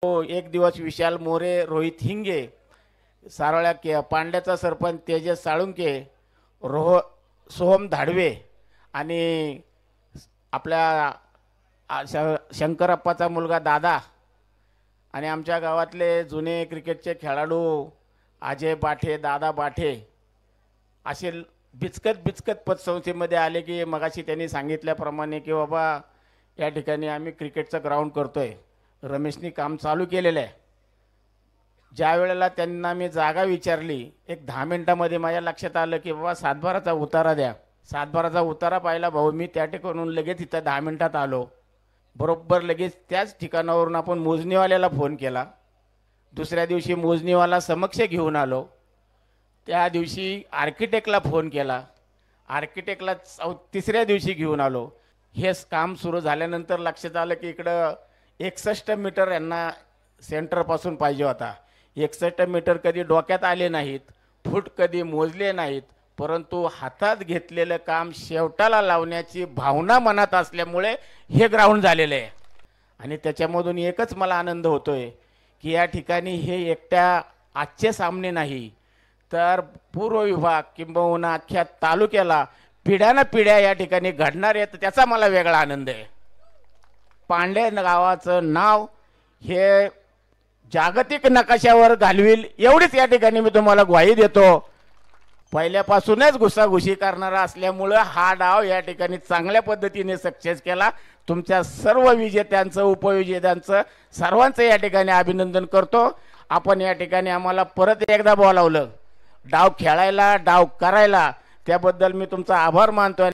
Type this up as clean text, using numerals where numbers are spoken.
एक दिवस विशाल मोरे, रोहित हिंगे, सारोळ्या के पांड्याचा सरपंच तेजस साळुंके, सोहम धाडवे आणि आपल्या शंकरप्पाचा मुलगा दादा आणि आमच्या गावातले जुने क्रिकेटचे खेळाडू अजय बाठे, दादा बाठे असे बिचकत बिचकत पतसंस्थेमध्ये आले की मगाशी त्यांनी सांगितल्याप्रमाणे की बाबा या ठिकाणी आम्ही क्रिकेटचं ग्राउंड करतोय, रमेशनी काम चालू केलेलं आहे। ज्या वेळेला त्यांना मी जागा विचारली, एक 10 मिनिटांमध्ये माझ्या लक्षात आलं की बाबा सातबाराचा उतारा द्या। सातबाराचा उतारा पाहिला भाऊ, मी त्या ठिकाणून लगेच इथं 10 मिनिटात आलो। बरोबर लगेच त्याच ठिकाणावरून आपण मोजणीवाल्याला फोन केला। दुसऱ्या दिवशी मोजणीवाला समक्ष घेऊन आलो। त्या दिवशी आर्किटेक्टला फोन केला, आर्किटेक्टला तिसऱ्या दिवशी घेऊन आलो। हे काम सुरू झाल्यानंतर लक्षात आलं की इकडं 61 मीटर यांना सेंटरपासून पाहिजे होता। 61 मीटर कधी डोक्यात आले नाहीत, फूट कधी मोजले नाहीत, परंतु हातात घेतलेलं काम शेवटाला लावण्याची भावना मनात असल्यामुळे हे ग्राउंड झालेलं आहे। आणि त्याच्यामधून एकच मला आनंद होतोय की या ठिकाणी हे एकट्या आजचे सामने नाही तर पूर्व विभाग किंबहुना अख्ख्या तालुक्याला पिढ्यानं पिढ्या या ठिकाणी घडणार आहेत, त्याचा मला वेगळा आनंद आहे। पांडे गावाचं नाव हे जागतिक नकाशावर घालविल एवढीच या ठिकाणी मी तुम्हाला ग्वाही देतो। पहिल्यापासूनच घुसाघुशी करणारा असल्यामुळे हा डाव या ठिकाणी चांगल्या पद्धतीने सक्सेस केला। तुमच्या सर्व विजेत्यांचं, उपविजेत्यांचं, सर्वांचं या ठिकाणी अभिनंदन करतो। आपण या ठिकाणी आम्हाला परत एकदा बोलावलं डाव खेळायला, डाव करायला, त्याबद्दल मी तुमचा आभार मानतो।